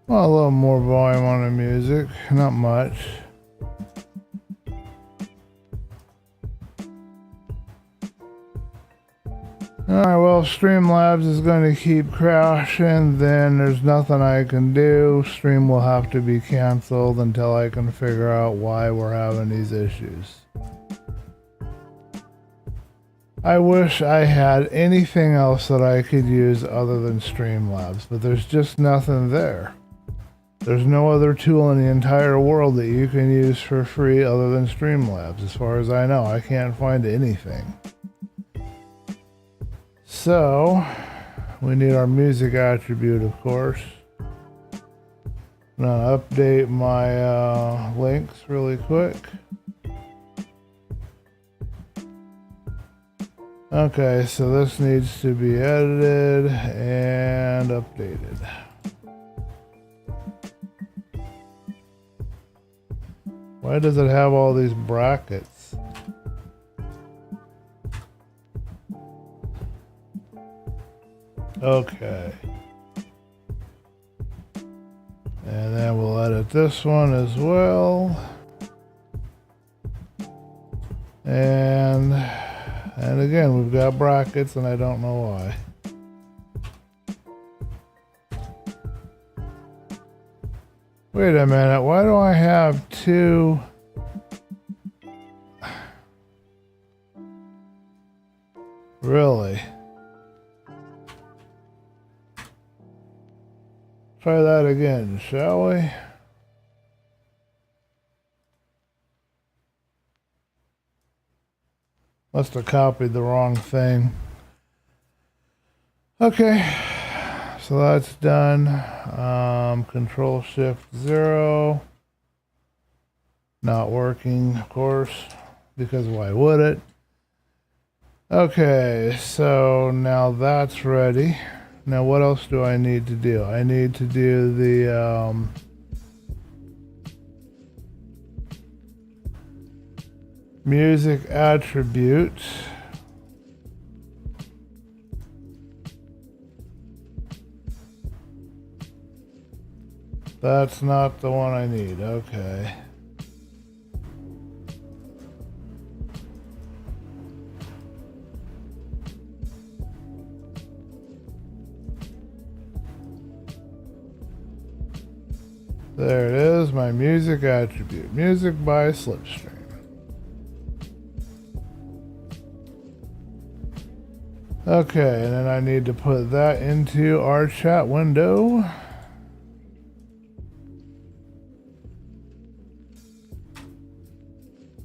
Well, a little more volume on the music, not much. Alright, well, Streamlabs is going to keep crashing, then there's nothing I can do. Stream will have to be canceled until I can figure out why we're having these issues. I wish I had anything else that I could use other than Streamlabs, but there's just nothing there. There's no other tool in the entire world that you can use for free other than Streamlabs. As far as I know, I can't find anything. So, we need our music attribute, of course. I'm gonna update my links really quick. Okay, so this needs to be edited and updated. Why does it have all these brackets? Okay. And then we'll edit this one as well. And again, we've got brackets and I don't know why. Wait a minute, why do I have two? Really? Try that again, shall we? Must have copied the wrong thing. Okay, so that's done. Control Shift 0. Not working, of course, because why would it? Okay, so now that's ready. Now what else do I need to do? I need to do the music attribute. That's not the one I need. Okay. There it is, my music attribute. Music by Slipstream. Okay, and then I need to put that into our chat window.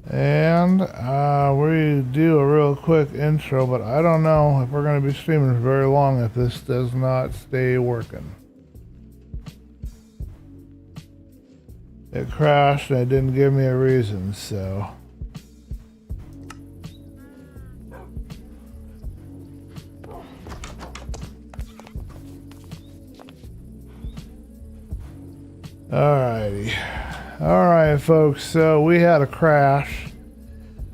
And we do a real quick intro, but I don't know if we're going to be streaming for very long if this does not stay working. It crashed and it didn't give me a reason, so. Alrighty. Alright folks, so we had a crash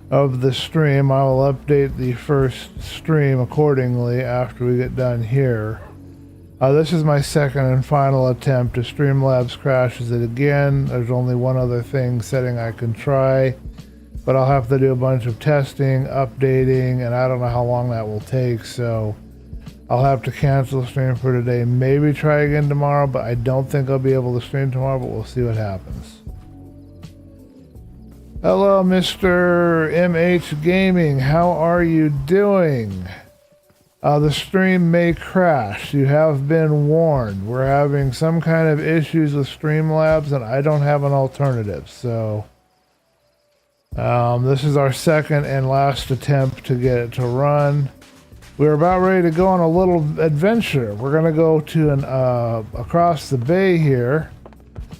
of the stream. I will update the first stream accordingly after we get done here. This is my second and final attempt. If Streamlabs crashes it again, there's only one other setting I can try, but I'll have to do a bunch of testing, updating, and I don't know how long that will take, so I'll have to cancel the stream for today. Maybe try again tomorrow, but I don't think I'll be able to stream tomorrow, but we'll see what happens. Hello, Mr. MH Gaming. How are you doing? The stream may crash. You have been warned. We're having some kind of issues with Streamlabs, and I don't have an alternative. So, this is our second and last attempt to get it to run. We're about ready to go on a little adventure. We're going to go to across the bay here.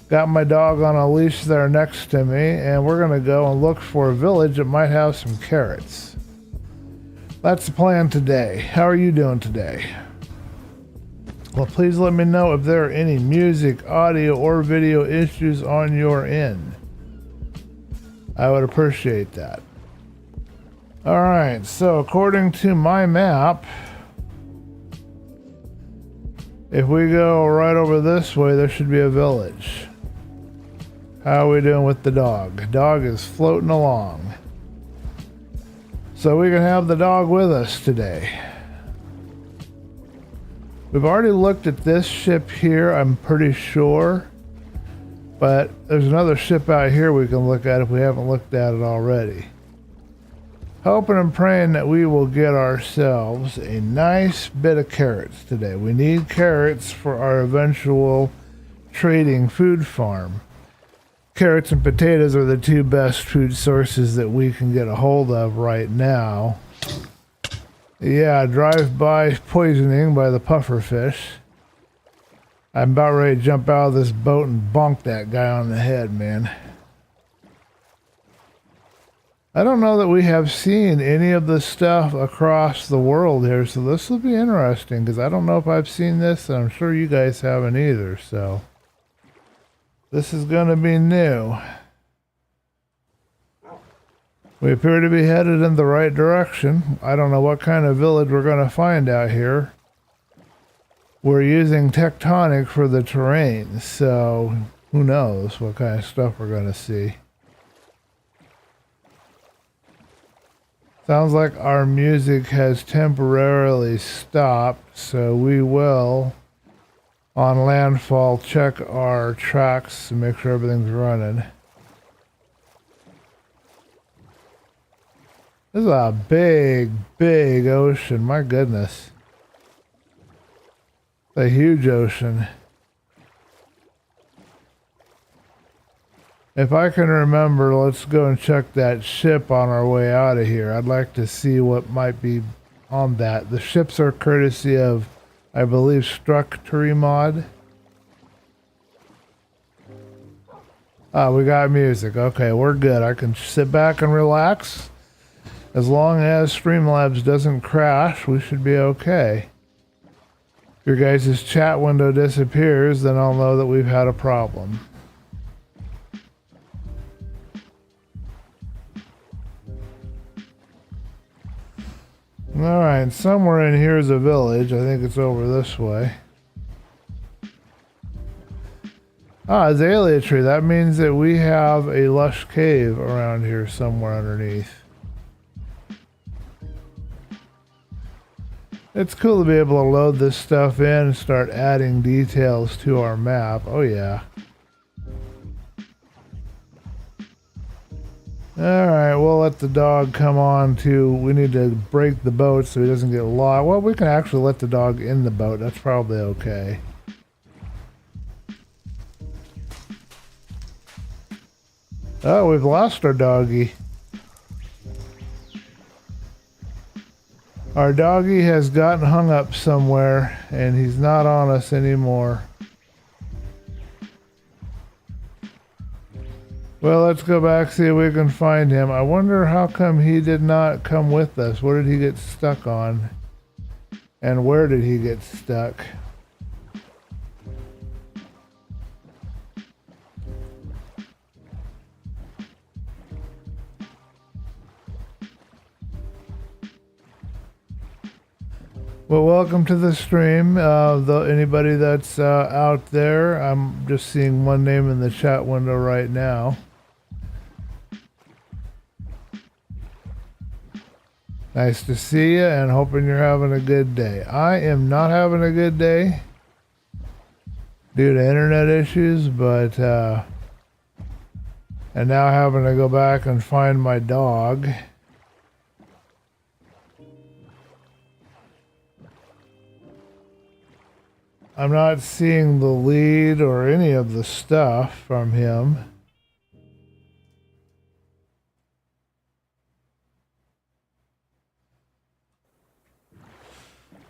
Got my dog on a leash there next to me, and we're going to go and look for a village that might have some carrots. That's the plan today. How are you doing today? Well, please let me know if there are any music, audio, or video issues on your end. I would appreciate that. Alright, so according to my map, if we go right over this way, there should be a village. How are we doing with the dog? Dog is floating along. So we can have the dog with us today. We've already looked at this ship here, I'm pretty sure. But there's another ship out here we can look at if we haven't looked at it already. Hoping and praying that we will get ourselves a nice bit of carrots today. We need carrots for our eventual trading food farm. Carrots and potatoes are the two best food sources that we can get a hold of right now. Yeah, drive-by poisoning by the pufferfish. I'm about ready to jump out of this boat and bonk that guy on the head, man. I don't know that we have seen any of this stuff across the world here, so this will be interesting, because I don't know if I've seen this, and I'm sure you guys haven't either, so this is going to be new. We appear to be headed in the right direction. I don't know what kind of village we're going to find out here. We're using tectonic for the terrain, so who knows what kind of stuff we're going to see. Sounds like our music has temporarily stopped, so we will, on landfall, check our tracks to make sure everything's running. This is a big, big ocean. My goodness. A huge ocean. If I can remember, let's go and check that ship on our way out of here. I'd like to see what might be on that. The ships are courtesy of, I believe, Structure Mod. Ah, we got music. Okay, we're good. I can sit back and relax. As long as Streamlabs doesn't crash, we should be okay. If your guys' chat window disappears, then I'll know that we've had a problem. Alright, somewhere in here is a village. I think it's over this way. Ah, azalea tree. That means that we have a lush cave around here somewhere underneath. It's cool to be able to load this stuff in and start adding details to our map. Oh yeah. Alright, we'll let the dog come on too. We need to break the boat so he doesn't get lost. Well, we can actually let the dog in the boat. That's probably okay. Oh, we've lost our doggy. Our doggy has gotten hung up somewhere and he's not on us anymore. Well, let's go back, see if we can find him. I wonder how come he did not come with us. What did he get stuck on? And where did he get stuck? Well, welcome to the stream. Anybody that's out there, I'm just seeing one name in the chat window right now. Nice to see you and hoping you're having a good day. I am not having a good day due to internet issues, but and now having to go back and find my dog. I'm not seeing the lead or any of the stuff from him.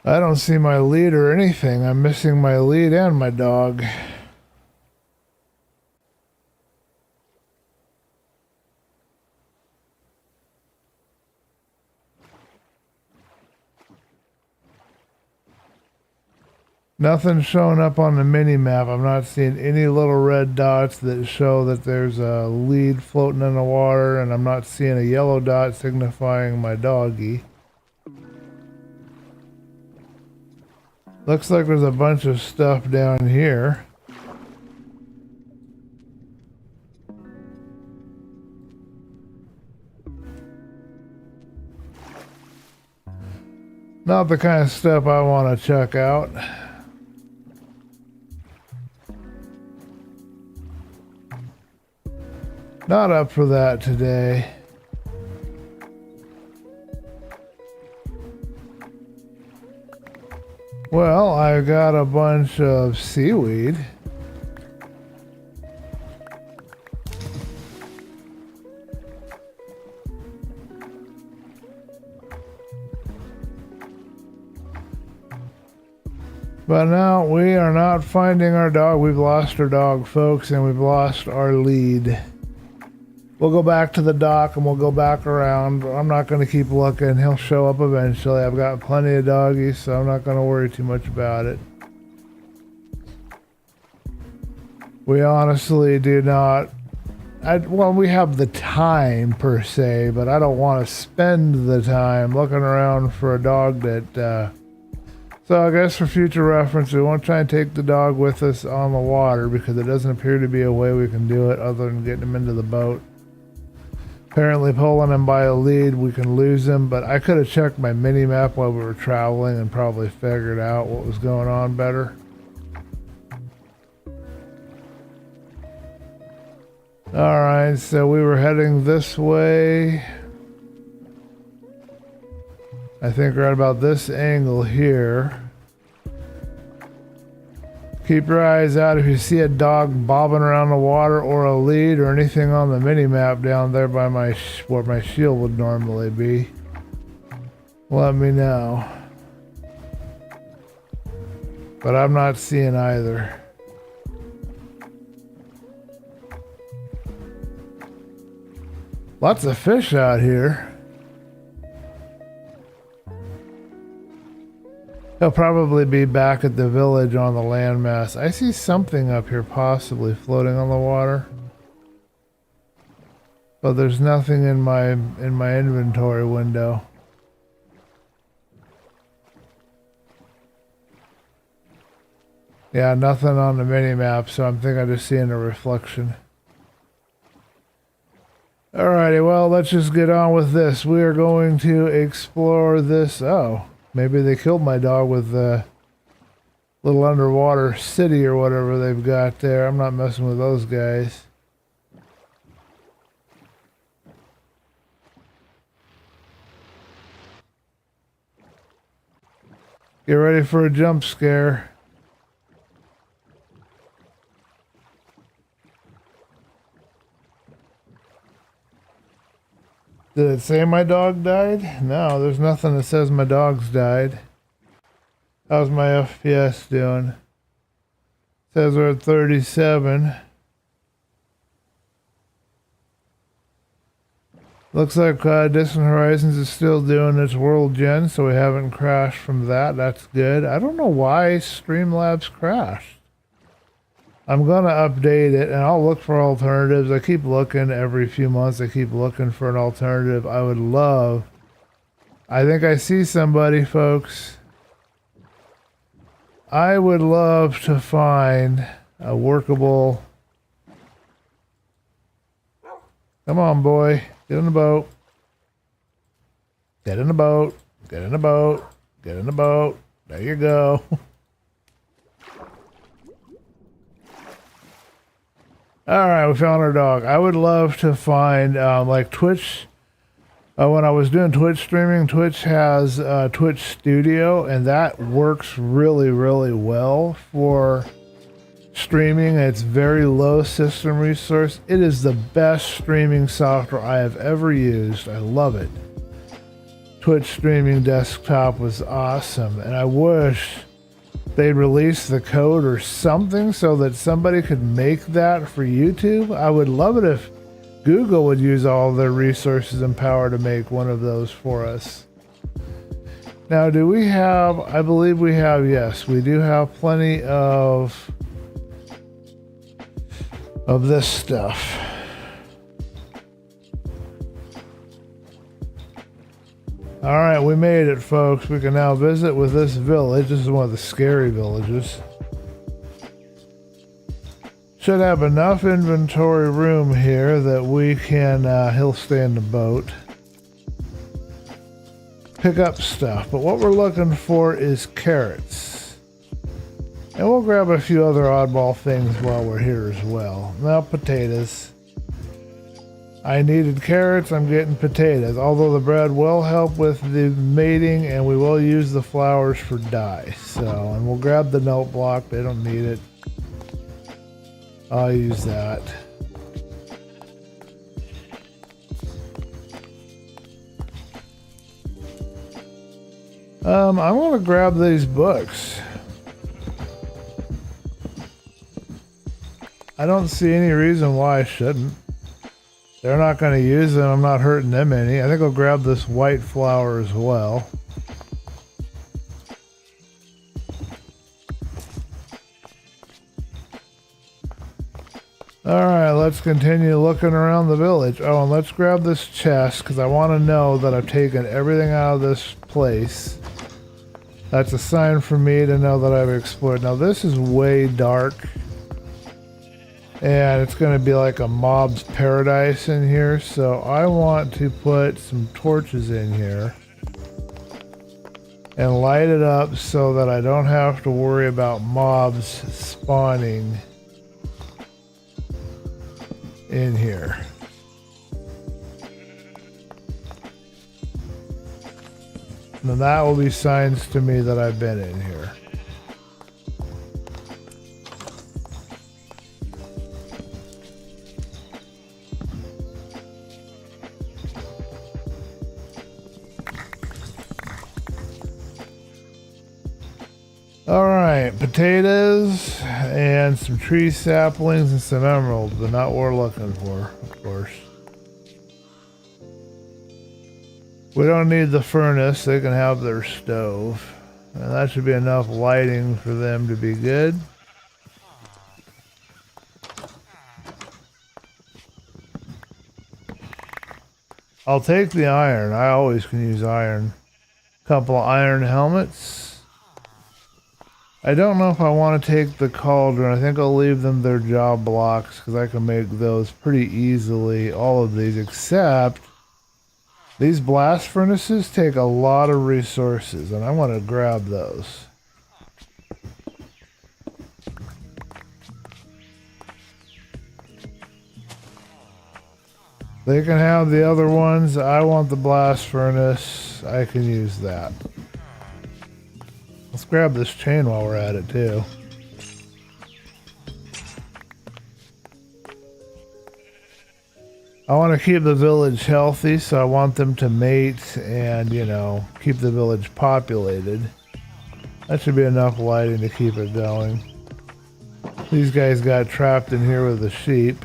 I don't see my lead or anything. I'm missing my lead and my dog. Nothing's showing up on the mini map. I'm not seeing any little red dots that show that there's a lead floating in the water, and I'm not seeing a yellow dot signifying my doggy. Looks like there's a bunch of stuff down here. Not the kind of stuff I want to check out. Not up for that today. Well, I got a bunch of seaweed. But now we are not finding our dog. We've lost our dog, folks, and we've lost our lead. We'll go back to the dock and we'll go back around. I'm not going to keep looking. He'll show up eventually. I've got plenty of doggies, so I'm not going to worry too much about it. We honestly do not. Well, we have the time per se, but I don't want to spend the time looking around for a dog that... So I guess for future reference, we won't try and take the dog with us on the water because it doesn't appear to be a way we can do it other than getting him into the boat. Apparently pulling him by a lead, we can lose him, but I could have checked my mini map while we were traveling and probably figured out what was going on better. Alright, so we were heading this way. I think right about this angle here. Keep your eyes out if you see a dog bobbing around the water or a lead or anything on the mini map down there by where my shield would normally be. Let me know. But I'm not seeing either. Lots of fish out here. He'll probably be back at the village on the landmass. I see something up here possibly floating on the water. But there's nothing in my inventory window. Yeah, nothing on the mini map, so I'm thinking I'm just seeing a reflection. Alrighty, well, let's just get on with this. We are going to explore this. Oh. Maybe they killed my dog with the little underwater city or whatever they've got there. I'm not messing with those guys. Get ready for a jump scare. Did it say my dog died? No, there's nothing that says my dog's died. How's my FPS doing? Says we're at 37. Looks like Distant Horizons is still doing its world gen, so we haven't crashed from that. That's good. I don't know why Streamlabs crashed. I'm going to update it, and I'll look for alternatives. I keep looking every few months. I keep looking for an alternative. I would love... I think I see somebody, folks. I would love to find a workable... Come on, boy. Get in the boat. Get in the boat. Get in the boat. Get in the boat. There you go. Alright, we found our dog. I would love to find, like Twitch. When I was doing Twitch streaming, Twitch has Twitch Studio, and that works really, really well for streaming. It's very low system resource. It is the best streaming software I have ever used. I love it. Twitch streaming desktop was awesome, and I wish they'd release the code or something so that somebody could make that for YouTube. I would love it if Google would use all their resources and power to make one of those for us. Now, do we have, I believe we have, yes, we do have plenty of this stuff. All right, we made it, folks. We can now visit with this village. This is one of the scary villages. Should have enough inventory room here that we can, he'll stay in the boat. Pick up stuff, but what we're looking for is carrots. And we'll grab a few other oddball things while we're here as well. Now, potatoes. I needed carrots, I'm getting potatoes. Although the bread will help with the mating, and we will use the flowers for dye. So, and we'll grab the note block, they don't need it. I'll use that. I'm gonna grab these books. I don't see any reason why I shouldn't. They're not gonna use them, I'm not hurting them any. I think I'll grab this white flower as well. Alright, let's continue looking around the village. Oh, and let's grab this chest, because I want to know that I've taken everything out of this place. That's a sign for me to know that I've explored. Now this is way dark. And it's going to be like a mob's paradise in here. So I want to put some torches in here. And light it up so that I don't have to worry about mobs spawning in here. And that will be signs to me that I've been in here. Alright, potatoes and some tree saplings and some emeralds, but not what we're looking for, of course. We don't need the furnace, they can have their stove. And that should be enough lighting for them to be good. I'll take the iron, I always can use iron. Couple of iron helmets. I don't know if I want to take the cauldron. I think I'll leave them their job blocks because I can make those pretty easily. All of these, except these blast furnaces take a lot of resources, and I want to grab those. They can have the other ones. I want the blast furnace. I can use that. Let's grab this chain while we're at it too. I want to keep the village healthy, so I want them to mate and, you know, keep the village populated. That should be enough lighting to keep it going. These guys got trapped in here with the sheep.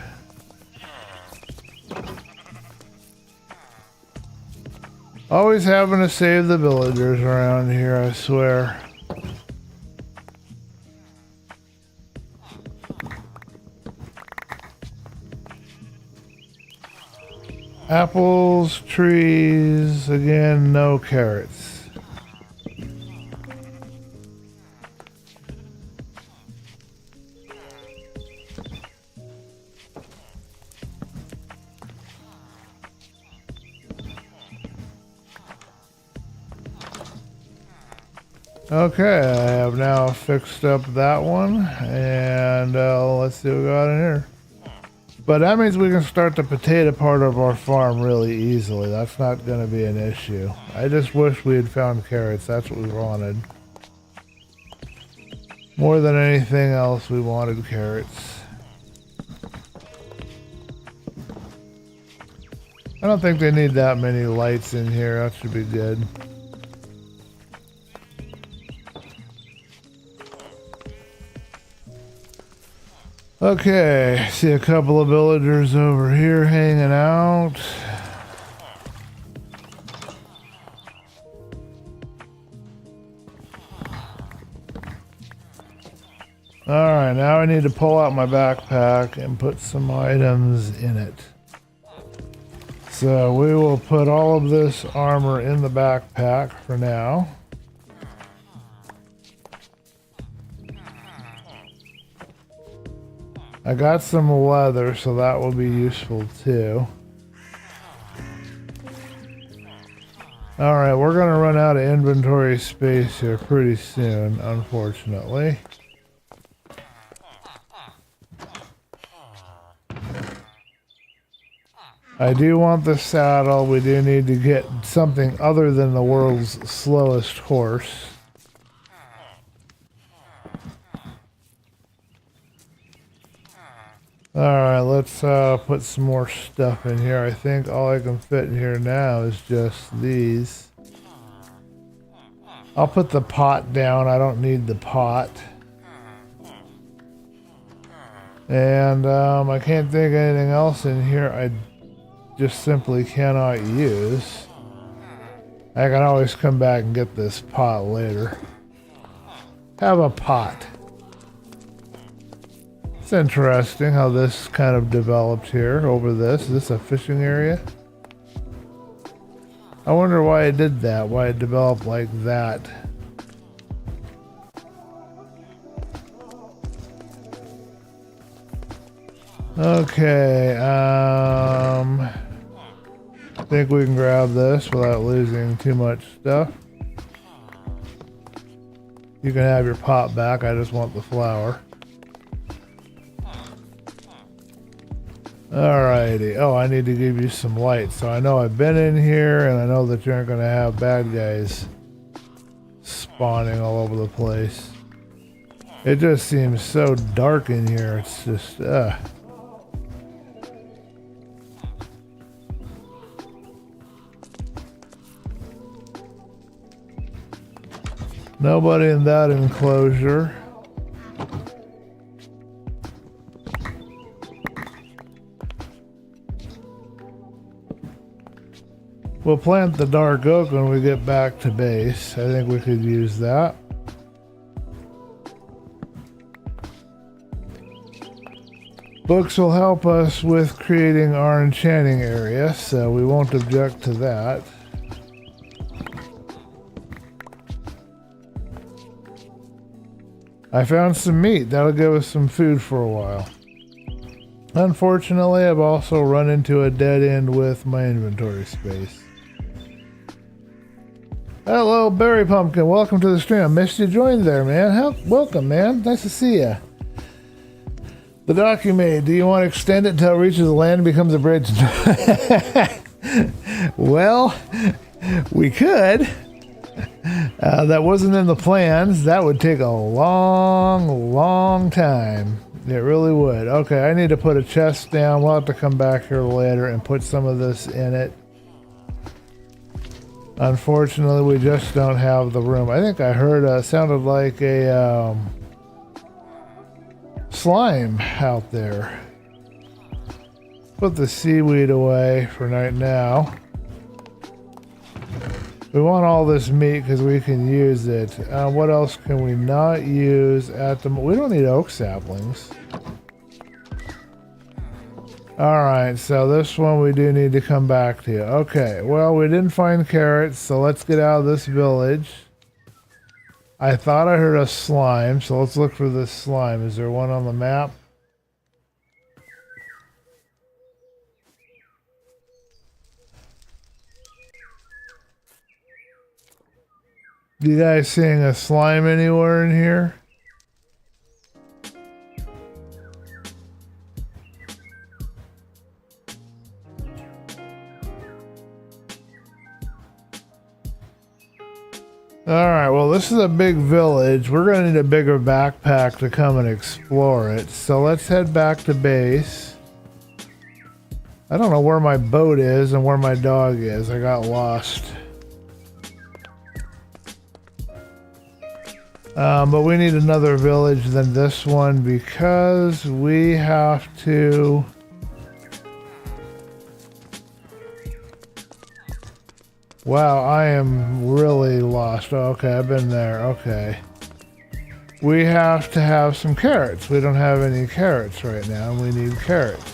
Always having to save the villagers around here, I swear. Apples, trees, again, no carrots. Okay, I have now fixed up that one, and let's see what we got in here. But that means we can start the potato part of our farm really easily. That's not going to be an issue. I just wish we had found carrots. That's what we wanted. More than anything else, we wanted carrots. I don't think they need that many lights in here. That should be good. Okay, see a couple of villagers over here hanging out. Alright, now I need to pull out my backpack and put some items in it. So we will put all of this armor in the backpack for now. I got some leather, so that will be useful too. Alright, we're going to run out of inventory space here pretty soon, unfortunately. I do want the saddle. We do need to get something other than the world's slowest horse. Alright, let's put some more stuff in here. I think all I can fit in here now is just these. I'll put the pot down. I don't need the pot. And I can't think of anything else in here I just simply cannot use. I can always come back and get this pot later. Have a pot. It's interesting how this kind of developed here over this. Is this a fishing area? I wonder why it did that, why it developed like that. Okay, I think we can grab this without losing too much stuff. You can have your pot back, I just want the flour. Alrighty. Oh, I need to give you some light. So I know I've been in here, and I know that you aren't going to have bad guys spawning all over the place. It just seems so dark in here. It's just, Nobody in that enclosure. We'll plant the dark oak when we get back to base. I think we could use that. Books will help us with creating our enchanting area, so we won't object to that. I found some meat. That'll give us some food for a while. Unfortunately, I've also run into a dead end with my inventory space. Hello, Berry Pumpkin. Welcome to the stream. I missed you join there, man. Welcome, man. Nice to see you. The dock you made. Do you want to extend it until it reaches the land and becomes a bridge? Well, we could. That wasn't in the plans. That would take a long, long time. It really would. Okay, I need to put a chest down. We'll have to come back here later and put some of this in it. Unfortunately, we just don't have the room. I think I heard sounded like a slime out there. Put the seaweed away for right now. We want all this meat because we can use it. What else can we not use at the moment? We don't need oak saplings. Alright, so this one we do need to come back to. Okay, well, we didn't find carrots, so let's get out of this village. I thought I heard a slime, so let's look for this slime. Is there one on the map? You guys seeing a slime anywhere in here? Alright, well, this is a big village. We're going to need a bigger backpack to come and explore it. So let's head back to base. I don't know where my boat is and where my dog is. I got lost. But we need another village than this one because we have to... Wow, I am really lost. Oh, okay, I've been there. Okay. we have to have some carrots. We don't have any carrots right now, and we need carrots.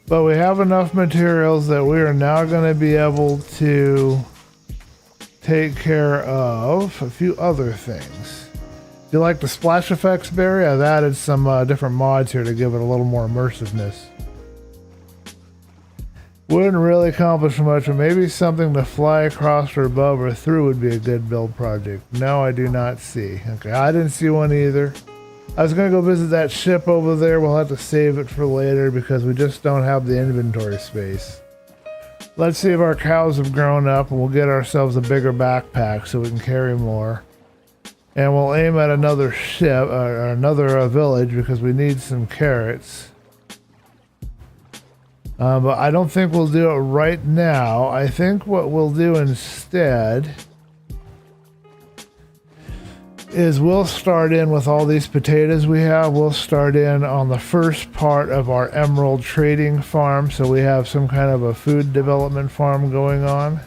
But we have enough materials that we are now going to be able to take care of a few other things. Do you like the splash effects, Barry? I've added some different mods here to give it a little more immersiveness. Wouldn't really accomplish much, but maybe something to fly across or above or through would be a good build project. No, I do not see. Okay, I didn't see one either. I was going to go visit that ship over there. We'll have to save it for later because we just don't have the inventory space. Let's see if our cows have grown up, and we'll get ourselves a bigger backpack so we can carry more. And we'll aim at another ship, or another village, because we need some carrots. But I don't think we'll do it right now. I think what we'll do instead is we'll start in with all these potatoes we have. We'll start in on the first part of our emerald trading farm, so we have some kind of a food development farm going on.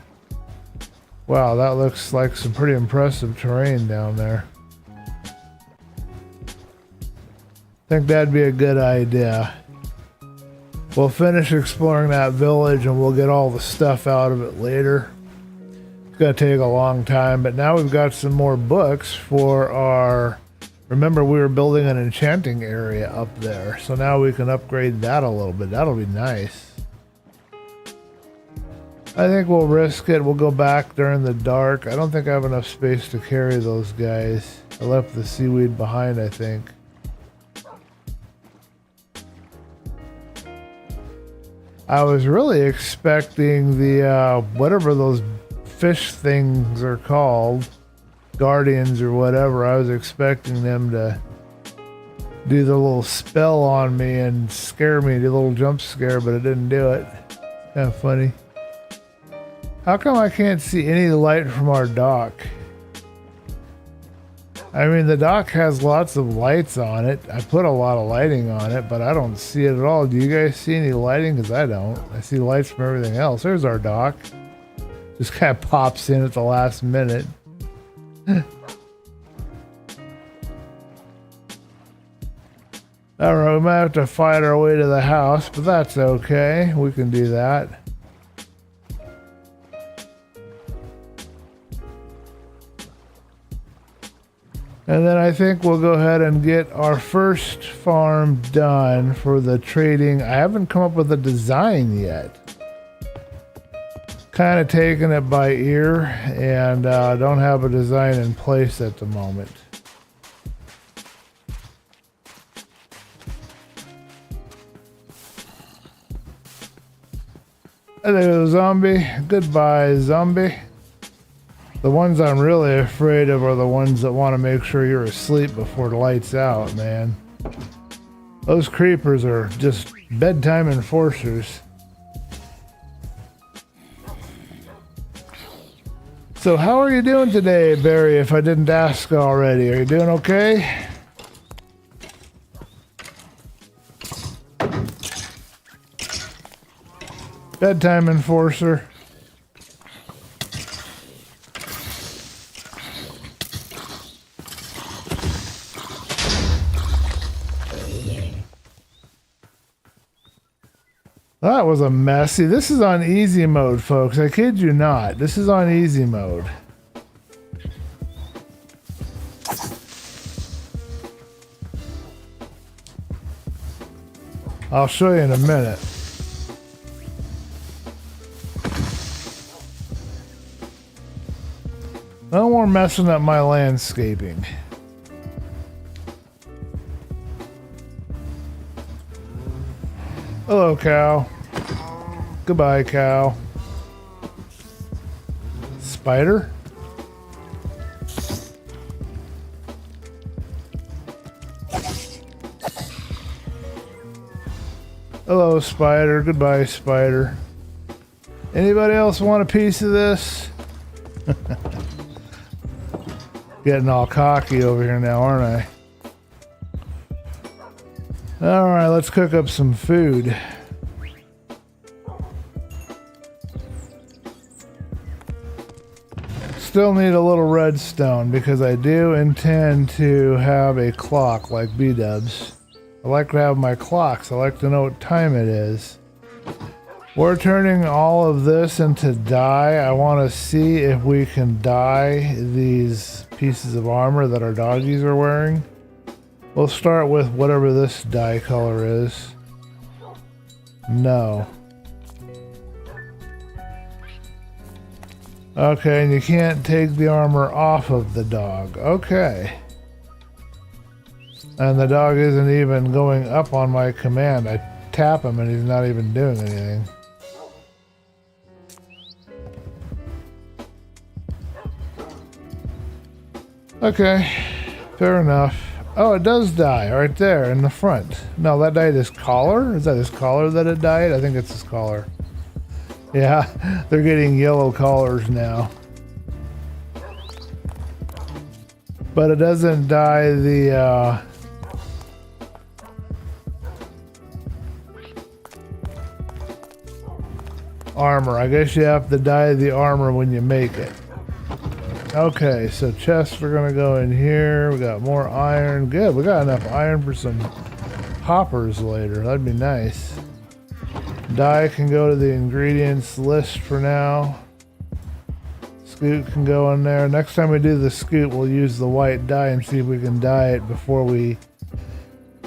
Wow, that looks like some pretty impressive terrain down there. I think that'd be a good idea. We'll finish exploring that village and we'll get all the stuff out of it later. It's gonna take a long time, but now we've got some more books for our... Remember, we were building an enchanting area up there, so now we can upgrade that a little bit. That'll be nice. I think we'll risk it. We'll go back during the dark. I don't think I have enough space to carry those guys. I left the seaweed behind, I think. I was really expecting the, whatever those fish things are called, guardians or whatever, I was expecting them to do the little spell on me and scare me, do a little jump scare, but it didn't do it. Kind of funny. How come I can't see any light from our dock? I mean, the dock has lots of lights on it. I put a lot of lighting on it, but I don't see it at all. Do you guys see any lighting? Because I don't. I see lights from everything else. There's our dock. Just kind of pops in at the last minute. Alright, we might have to fight our way to the house, but that's okay. We can do that. And then I think we'll go ahead and get our first farm done for the trading. I haven't come up with a design yet. Kind of taking it by ear and don't have a design in place at the moment. Hello, zombie. Goodbye, zombie. The ones I'm really afraid of are the ones that want to make sure you're asleep before the light's out, man. Those creepers are just bedtime enforcers. So how are you doing today, Barry, if I didn't ask already? Are you doing okay? Bedtime enforcer. That was a mess. See, this is on easy mode, folks. I kid you not. This is on easy mode. I'll show you in a minute. No more messing up my landscaping. Hello, cow. Goodbye, cow. Spider? Hello, spider. Goodbye, spider. Anybody else want a piece of this? Getting all cocky over here now, aren't I? Alright, let's cook up some food. still need a little redstone because I do intend to have a clock like B-dubs. I like to have my clocks. I like to know what time it is. We're turning all of this into dye. I want to see if we can dye these pieces of armor that our doggies are wearing. We'll start with whatever this dye color is. No. Okay, and you can't take the armor off of the dog. Okay. And the dog isn't even going up on my command. I tap him and he's not even doing anything. Okay, fair enough. Oh, it does die right there in the front. No, that died his collar? Is that his collar that it died? I think it's his collar. Yeah, they're getting yellow collars now. But it doesn't dye the armor. I guess you have to dye the armor when you make it. Okay, so chests are gonna go in here. We got more iron. Good, we got enough iron for some hoppers later. That'd be nice. Dye can go to the ingredients list for now. Scoot can go in there. Next time we do the scoot, we'll use the white dye and see if we can dye it before we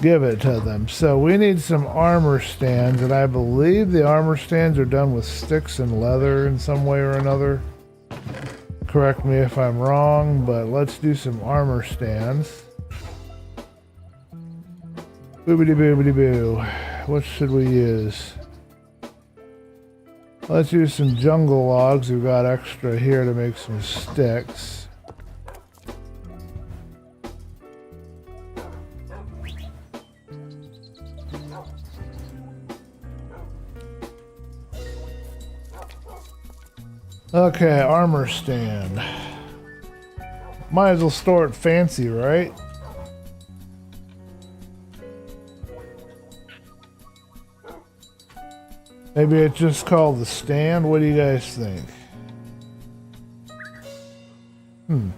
give it to them. So we need some armor stands, and I believe the armor stands are done with sticks and leather in some way or another. Correct me if I'm wrong, but let's do some armor stands. Boobity boobity boo. What should we use? Let's use some jungle logs. We've got extra here to make some sticks. Okay, armor stand. Might as well store it fancy, right? Maybe it's just called the stand. What do you guys think? Alright,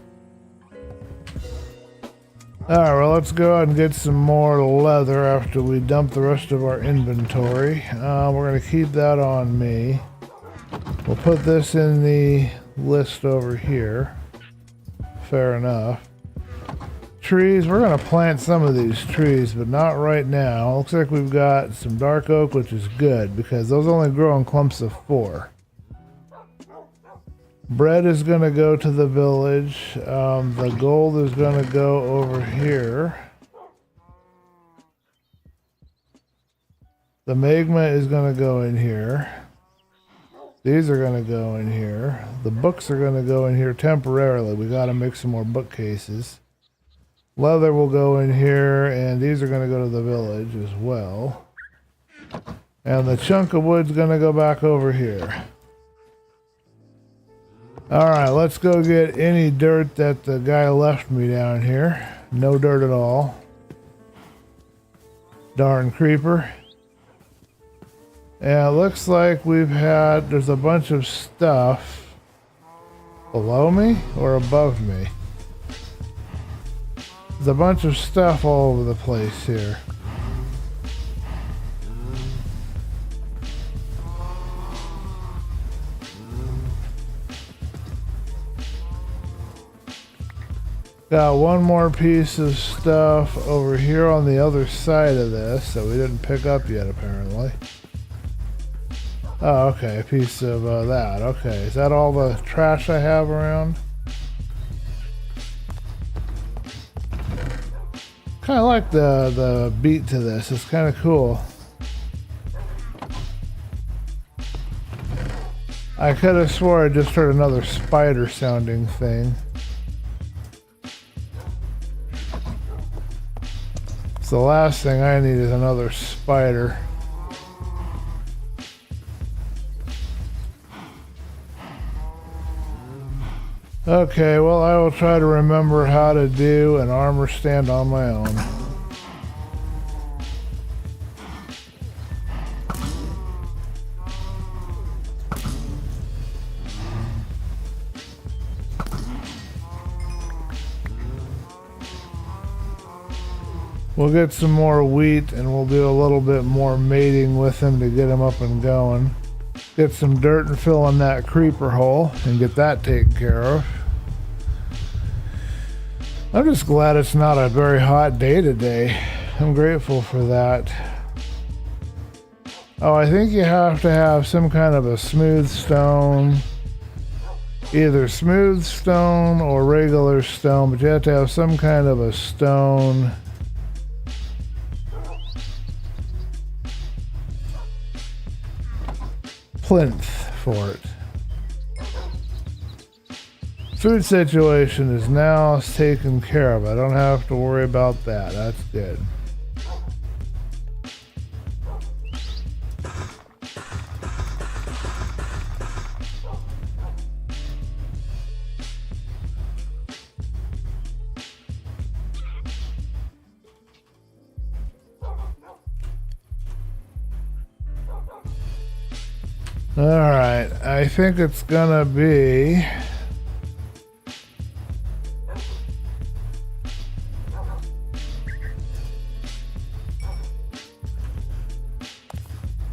well, let's go out and get some more leather after we dump the rest of our inventory. We're going to keep that on me. We'll put this in the list over here. Fair enough. Trees, we're going to plant some of these trees, but not right now. Looks like we've got some dark oak, which is good because those only grow in clumps of 4. Bread is going to go to the village. The gold is going to go over here. The magma is going to go in here. These are going to go in here. The books are going to go in here temporarily. We got to make some more bookcases. Leather will go in here, and these are going to go to the village as well. And the chunk of wood's going to go back over here. Alright, let's go get any dirt that the guy left me down here. No dirt at all. Darn creeper. And it looks like there's a bunch of stuff below me or above me. There's a bunch of stuff all over the place here. Got one more piece of stuff over here on the other side of this that we didn't pick up yet, apparently. Oh, okay, a piece of that. Okay, is that all the trash I have around? Kind of like the beat to this. It's kind of cool. I could have swore I just heard another spider sounding thing. So the last thing I need is another spider. Okay, well, I will try to remember how to do an armor stand on my own. We'll get some more wheat and we'll do a little bit more mating with him to get him up and going. Get some dirt and fill in that creeper hole and get that taken care of. I'm just glad it's not a very hot day today. I'm grateful for that. Oh, I think you have to have some kind of a smooth stone. Either smooth stone or regular stone, but you have to have some kind of a stone. Plinth for it. Food situation is now taken care of. I don't have to worry about that. That's good. All right, I think it's gonna be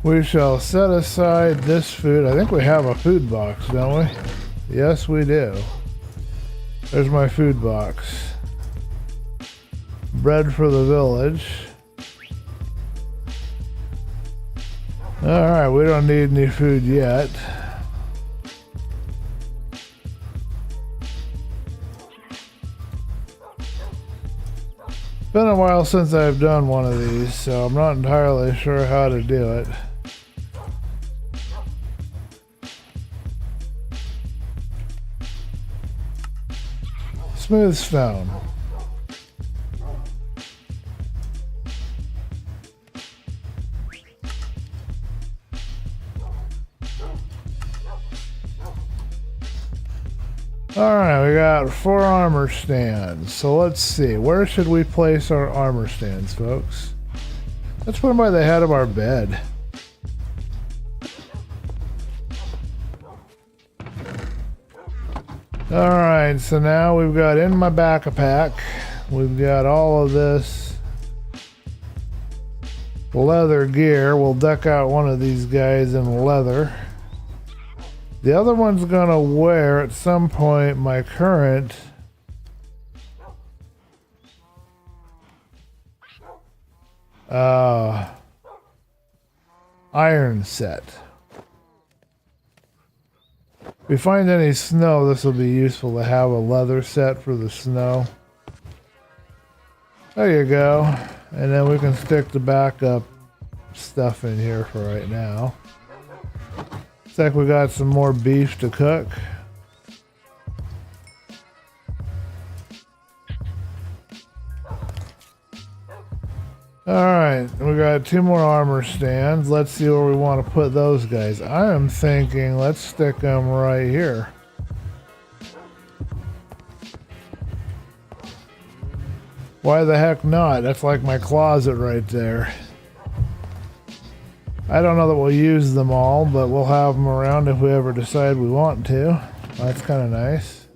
we shall set aside this food. I think we have a food box, don't we? Yes, we do. There's my food box. Bread for the village. Alright, we don't need any food yet. Been a while since I've done one of these, so I'm not entirely sure how to do it. Smooth stone. Alright, we got 4 armor stands. So let's see. Where should we place our armor stands, folks? Let's put them by the head of our bed. Alright, so now we've got in my backpack, we've got all of this leather gear. We'll deck out one of these guys in leather. The other one's gonna wear at some point my current iron set. If we find any snow, this will be useful to have a leather set for the snow. There you go. And then we can stick the backup stuff in here for right now. Looks like we got some more beef to cook. Alright, we got 2 more armor stands. Let's see where we want to put those guys. I am thinking let's stick them right here. Why the heck not? That's like my closet right there. I don't know that we'll use them all, but we'll have them around if we ever decide we want to. That's kind of nice.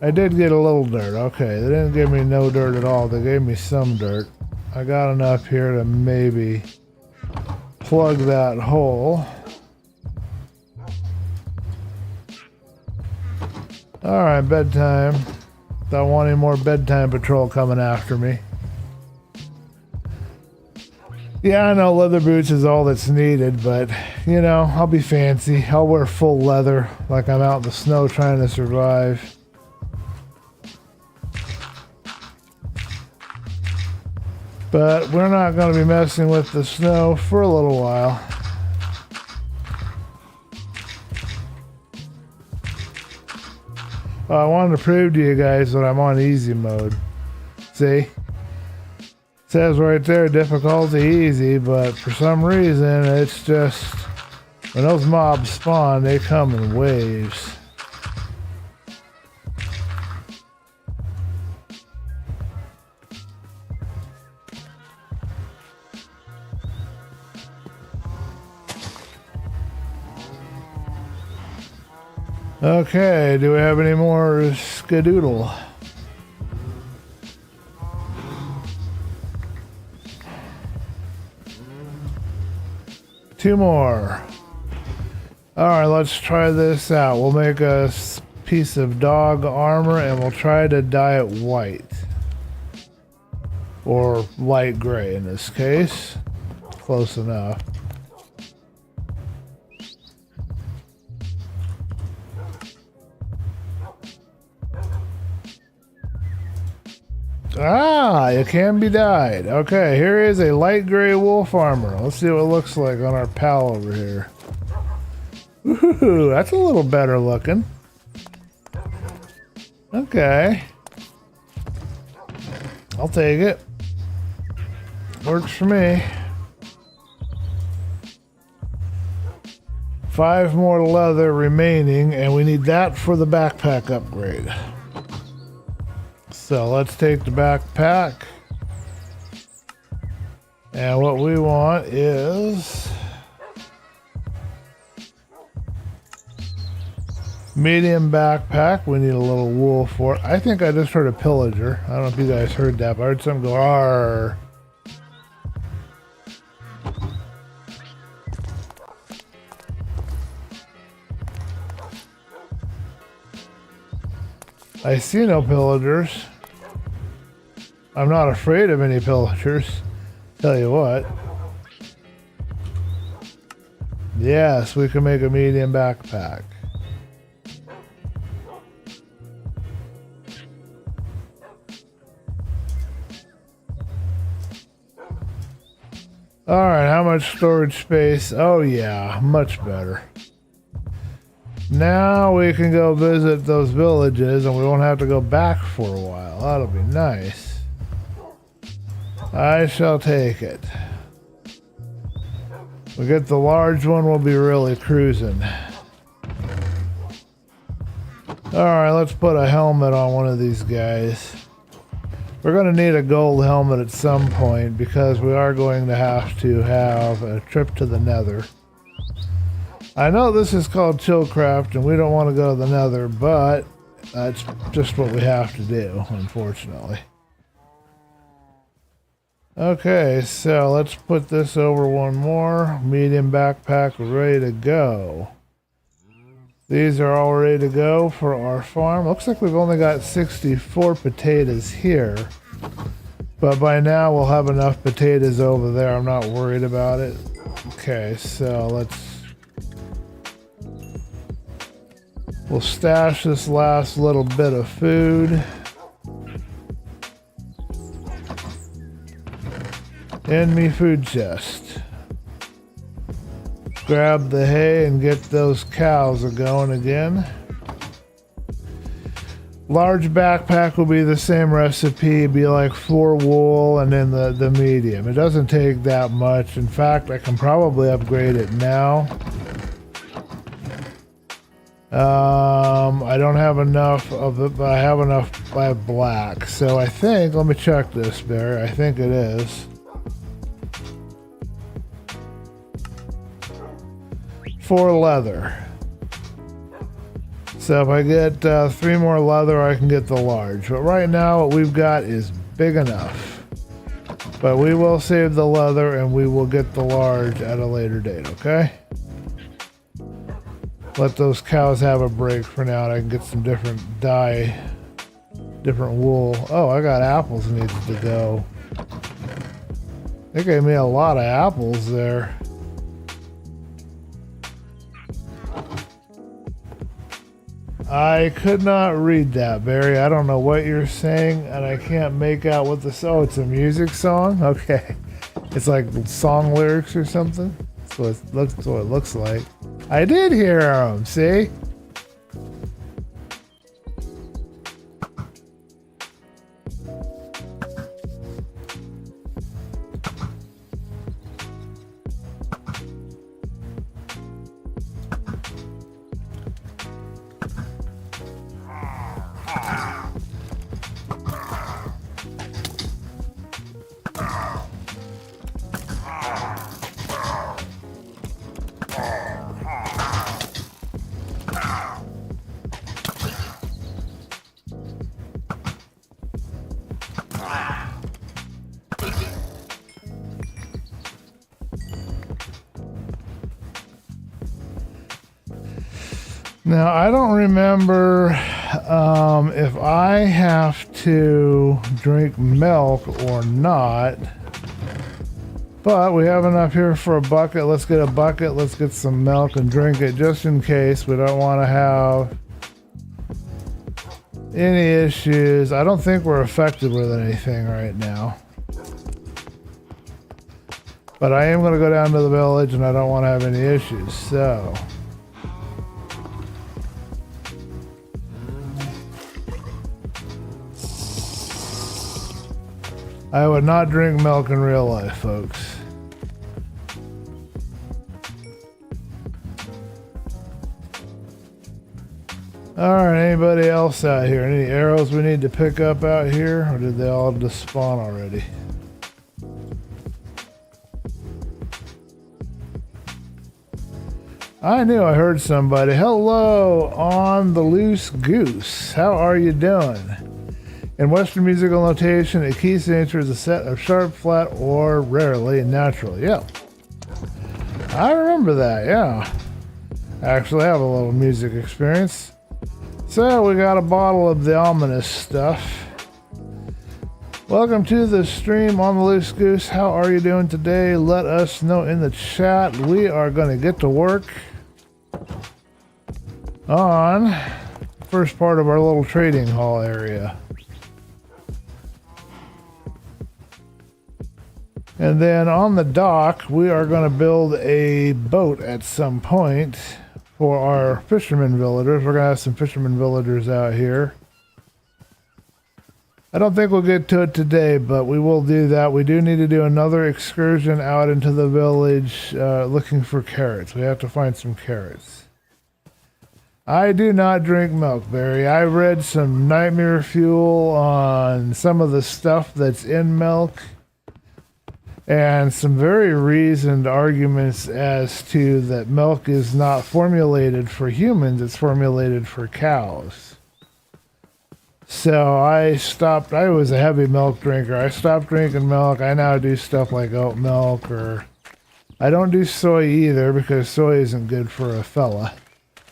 I did get a little dirt. Okay, they didn't give me no dirt at all. They gave me some dirt. I got enough here to maybe plug that hole. Alright, bedtime. Don't want any more bedtime patrol coming after me. Yeah, I know leather boots is all that's needed, but, you know, I'll be fancy. I'll wear full leather like I'm out in the snow trying to survive. But we're not going to be messing with the snow for a little while. I wanted to prove to you guys that I'm on easy mode. See? It says right there, difficulty easy, but for some reason, it's just, when those mobs spawn, they come in waves. Okay, do we have any more skadoodle? 2 more. Alright, let's try this out. We'll make a piece of dog armor and we'll try to dye it white. Or light gray in this case. Close enough. Ah, it can be dyed. Okay, here is a light gray wolf armor. Let's see what it looks like on our pal over here. Ooh, that's a little better looking. Okay. I'll take it. Works for me. 5 more leather remaining, and we need that for the backpack upgrade. So let's take the backpack. And what we want is medium backpack. We need a little wool for it. I think I just heard a pillager. I don't know if you guys heard that, but I heard something go, "Arr." I see no pillagers. I'm not afraid of any pillagers. Tell you what. Yes, we can make a medium backpack. Alright, how much storage space? Oh yeah, much better. Now we can go visit those villages and we won't have to go back for a while. That'll be nice. I shall take it. We get the large one, we'll be really cruising. Alright, let's put a helmet on one of these guys. We're going to need a gold helmet at some point because we are going to have a trip to the Nether. I know this is called ChillCraft and we don't want to go to the Nether, but that's just what we have to do, unfortunately. Okay, so let's put this over one more. Medium backpack ready to go. These are all ready to go for our farm. Looks like we've only got 64 potatoes here. But by now we'll have enough potatoes over there. I'm not worried about it. Okay, so we'll stash this last little bit of food in me food chest. Grab the hay and get those cows going again. Large backpack will be the same recipe. It'd be like 4 wool and then the medium. It doesn't take that much. In fact, I can probably upgrade it now. I don't have enough of it, but I have enough by black. So I think, let me check this, Barry. I think it is. 4 leather. So if I get 3 more leather, I can get the large. But right now, what we've got is big enough. But we will save the leather and we will get the large at a later date, okay? Let those cows have a break for now and I can get some different dye, different wool. Oh, I got apples needed to go. They gave me a lot of apples there. I could not read that, Barry. I don't know what you're saying, and I can't make out what the... Oh, it's a music song? Okay. It's like song lyrics or something? That's what it looks like. I did hear them, see? Now, I don't remember if I have to drink milk or not, but we have enough here for a bucket. Let's get a bucket, let's get some milk and drink it just in case. We don't want to have any issues. I don't think we're affected with anything right now. But I am going to go down to the village and I don't want to have any issues, so... I would not drink milk in real life, folks. Alright, anybody else out here? Any arrows we need to pick up out here? Or did they all just spawn already? I knew I heard somebody. Hello on the Loose Goose. How are you doing? In Western musical notation, a key signature is a set of sharp, flat, or rarely natural. Yeah. I remember that, yeah. I actually have a little music experience. So we got a bottle of the ominous stuff. Welcome to the stream on the Loose Goose. How are you doing today? Let us know in the chat. We are going to get to work on first part of our little trading hall area. And then on the dock, we are going to build a boat at some point for our fishermen villagers. We're going to have some fishermen villagers out here. I don't think we'll get to it today, but we will do that. We do need to do another excursion out into the village looking for carrots. We have to find some carrots. I do not drink milk, Barry. I read some nightmare fuel on some of the stuff that's in milk. And some very reasoned arguments as to that milk is not formulated for humans, it's formulated for cows. So I stopped. I was a heavy milk drinker. I stopped drinking milk. I now do stuff like oat milk, or I don't do soy either because soy isn't good for a fella.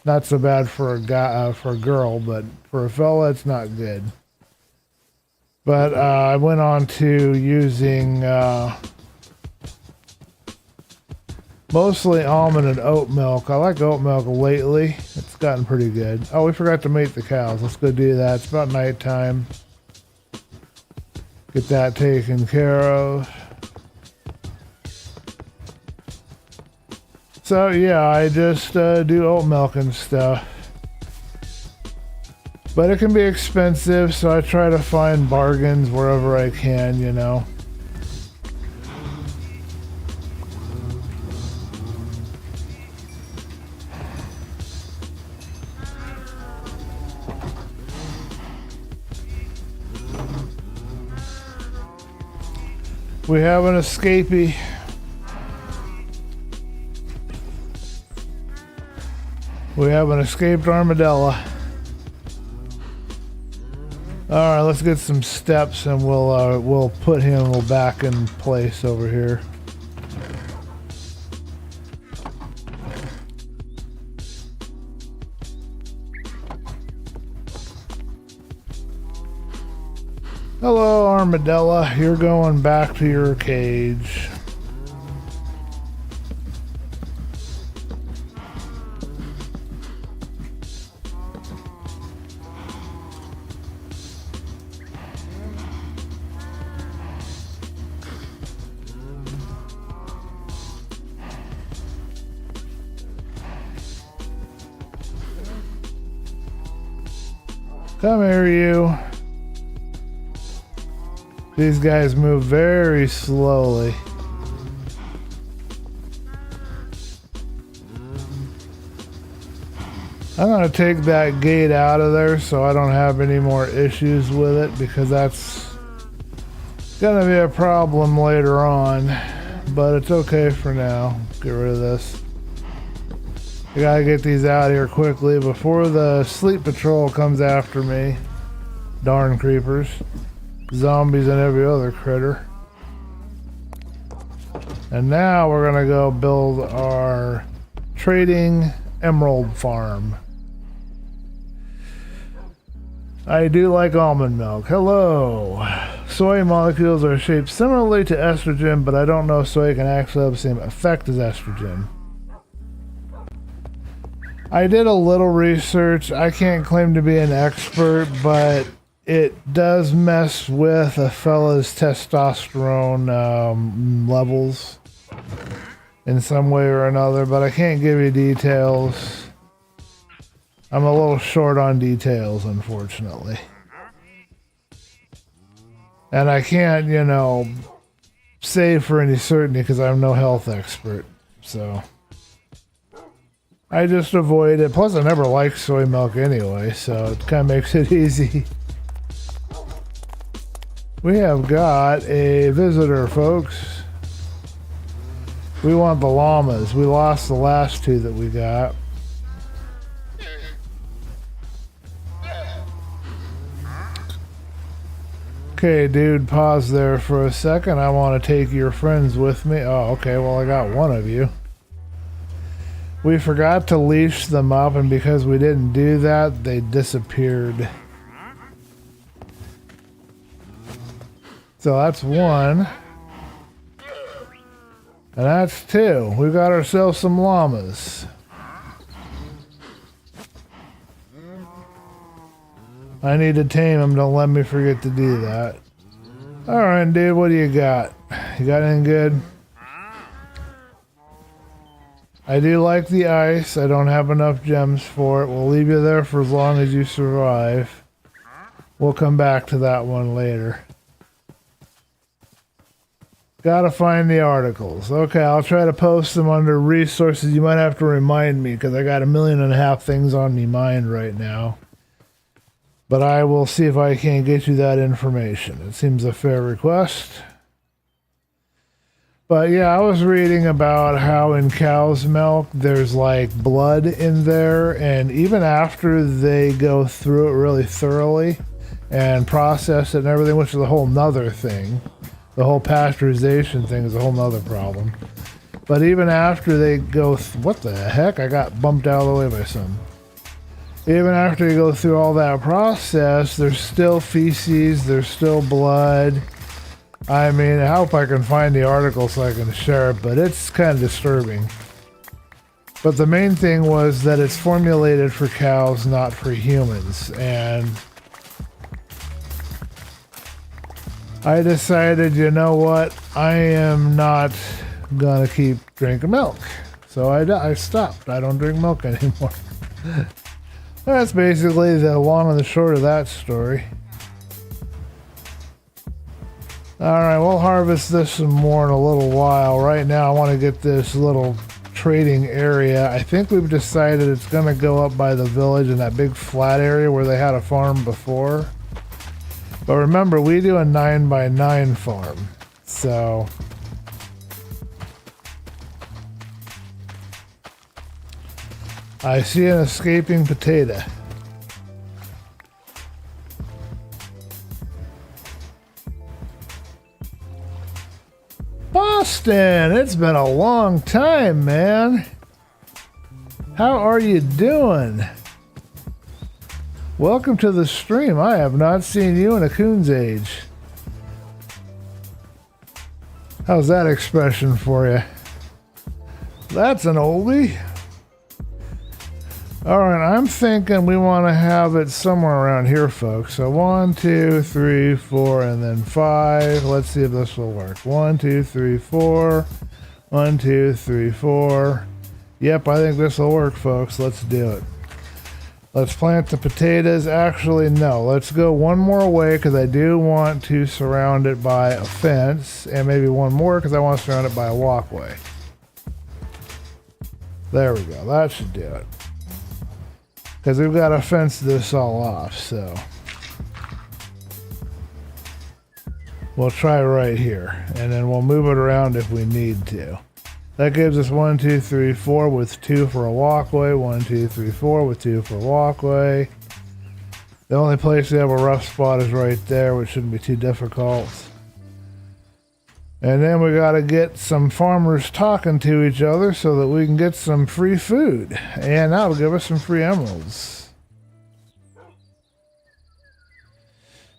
Not so bad for a guy, for a girl, but for a fella it's not good. But I went on to using mostly almond and oat milk. I like oat milk lately. It's gotten pretty good. Oh, we forgot to mate the cows. Let's go do that. It's about nighttime. Get that taken care of. So yeah, I just do oat milk and stuff. But it can be expensive, so I try to find bargains wherever I can, you know. We have an escapee. We have an escaped armadillo. Alright, let's get some steps and we'll put him back in place over here. Hello, armadillo. You're going back to your cage. Come here, you. These guys move very slowly. I'm going to take that gate out of there so I don't have any more issues with it, because that's going to be a problem later on. But it's okay for now. Get rid of this. I got to get these out here quickly before the sleep patrol comes after me. Darn creepers. Zombies and every other critter. And now we're gonna go build our trading emerald farm. I do like almond milk. Hello. Soy molecules are shaped similarly to estrogen, but I don't know soy can actually have the same effect as estrogen. I did a little research. I can't claim to be an expert, but it does mess with a fella's testosterone levels in some way or another, but I can't give you details. I'm a little short on details, unfortunately. And I can't, you know, say for any certainty because I'm no health expert. So I just avoid it. Plus, I never liked soy milk anyway, so it kind of makes it easy. We have got a visitor, folks. We want the llamas. We lost the last two that we got. Okay, dude, pause there for a second. I want to take your friends with me. Oh, okay, well, I got one of you. We forgot to leash them up, and because we didn't do that, they disappeared. So that's one. And that's two. We've got ourselves some llamas. I need to tame them. Don't let me forget to do that. Alright, dude, what do you got? You got anything good? I do like the ice. I don't have enough gems for it. We'll leave you there for as long as you survive. We'll come back to that one later. Gotta find the articles. Okay, I'll try to post them under resources. You might have to remind me because I got 1.5 million things on me mind right now. But I will see if I can get you that information. It seems a fair request. But yeah, I was reading about how in cow's milk there's like blood in there, and even after they go through it really thoroughly and process it and everything, which is a whole nother thing. The whole pasteurization thing is a whole nother problem. But even after they go, what the heck? I got bumped out of the way by something. Even after you go through all that process, there's still feces, there's still blood. I mean, I hope I can find the article so I can share it, but it's kind of disturbing. But the main thing was that it's formulated for cows, not for humans. And I decided, you know what? I am not gonna keep drinking milk. So I stopped. I don't drink milk anymore. That's basically the long and the short of that story. Alright, we'll harvest this some more in a little while. Right now I want to get this little trading area. I think we've decided it's going to go up by the village in that big flat area where they had a farm before. But remember, we do a 9x9 farm. So I see an escaping potato. Boston, it's been a long time, man. How are you doing? Welcome to the stream. I have not seen you in a coon's age. How's that expression for you? That's an oldie. Alright, I'm thinking we want to have it somewhere around here, folks. So 1, 2, 3, 4, and then 5. Let's see if this will work. 1, 2, 3, 4. 1, 2, 3, 4. Yep, I think this will work, folks. Let's do it. Let's plant the potatoes. Actually, no. Let's go one more way because I do want to surround it by a fence. And maybe one more because I want to surround it by a walkway. There we go. That should do it. Because we've got to fence this all off, so we'll try right here, and then we'll move it around if we need to. That gives us 1, 2, 3, 4 with 2 for a walkway. 1, 2, 3, 4 with 2 for a walkway. The only place we have a rough spot is right there, which shouldn't be too difficult. And then we got to get some farmers talking to each other so that we can get some free food. And that'll give us some free emeralds.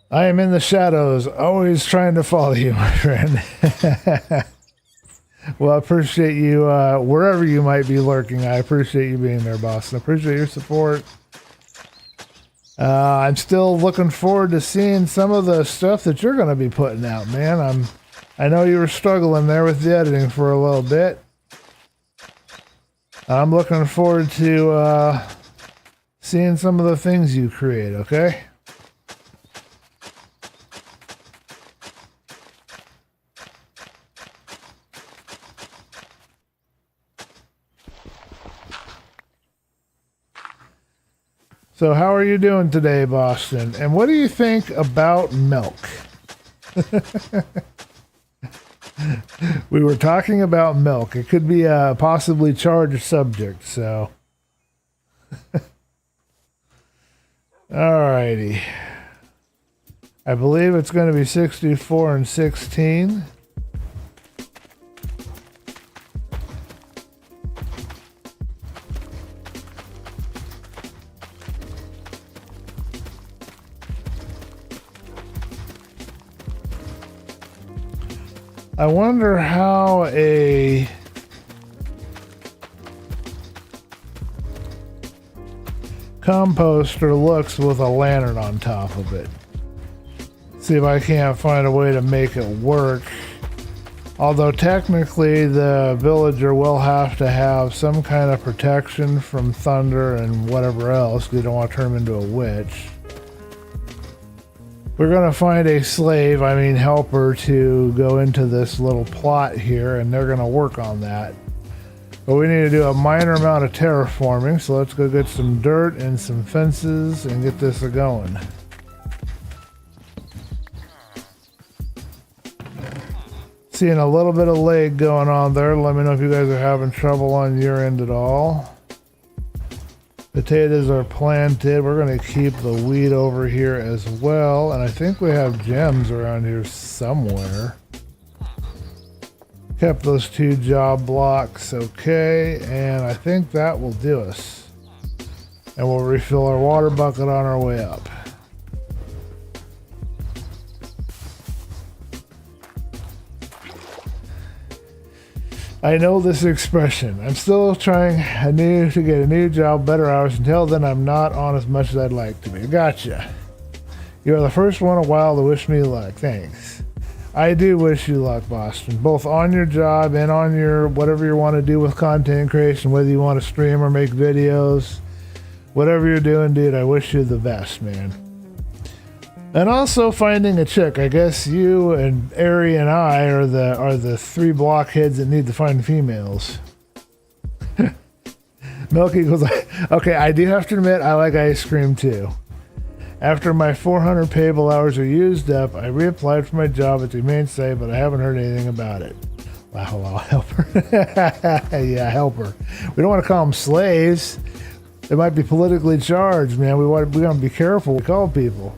I am in the shadows, always trying to follow you, my friend. Well, I appreciate you wherever you might be lurking. I appreciate you being there, boss. I appreciate your support. I'm still looking forward to seeing some of the stuff that you're going to be putting out, man. I know you were struggling there with the editing for a little bit. I'm looking forward to seeing some of the things you create, okay? So how are you doing today, Boston? And what do you think about milk? We were talking about milk. It could be a possibly charged subject, so. Alrighty. I believe it's going to be 64 and 16. I wonder how a composter looks with a lantern on top of it. See if I can't find a way to make it work. Although technically the villager will have to have some kind of protection from thunder and whatever else, because you don't want to turn him into a witch. We're going to find a slave, I mean helper, to go into this little plot here, and they're going to work on that. But we need to do a minor amount of terraforming, so let's go get some dirt and some fences and get this going. Seeing a little bit of lag going on there. Let me know if you guys are having trouble on your end at all. Potatoes are planted. We're going to keep the wheat over here as well. And I think we have gems around here somewhere. Kept those 2 job blocks okay. And I think that will do us. And we'll refill our water bucket on our way up. I know this expression. I'm still trying to get a new job, better hours. Until then, I'm not on as much as I'd like to be. Gotcha. You are the first one in a while to wish me luck. Thanks. I do wish you luck, Boston. Both on your job and on your whatever you want to do with content creation, whether you want to stream or make videos. Whatever you're doing, dude, I wish you the best, man. And also finding a chick. I guess you and Ari and I are the 3 blockheads that need to find females. Milky goes like, okay, I do have to admit I like ice cream too. After my 400 payable hours are used up, I reapplied for my job at the main site, but I haven't heard anything about it. Wow, helper. Yeah, helper. We don't want to call them slaves. They might be politically charged, man. We want to be careful we call people.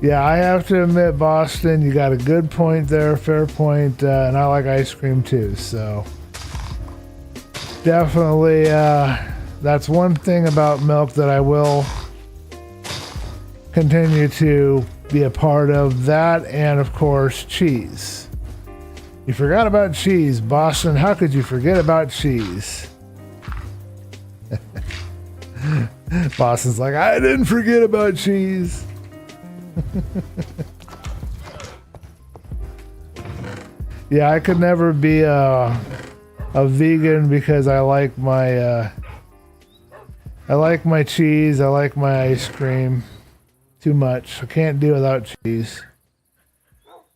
Yeah, I have to admit, Boston, you got a good point there, fair point, and I like ice cream too, so definitely that's one thing about milk that I will continue to be a part of. That, and of course cheese. You forgot about cheese, Boston. How could you forget about cheese? Boston's like, I didn't forget about cheese. Yeah, I could never be a vegan because I like my cheese, I like my ice cream too much. I can't do without cheese.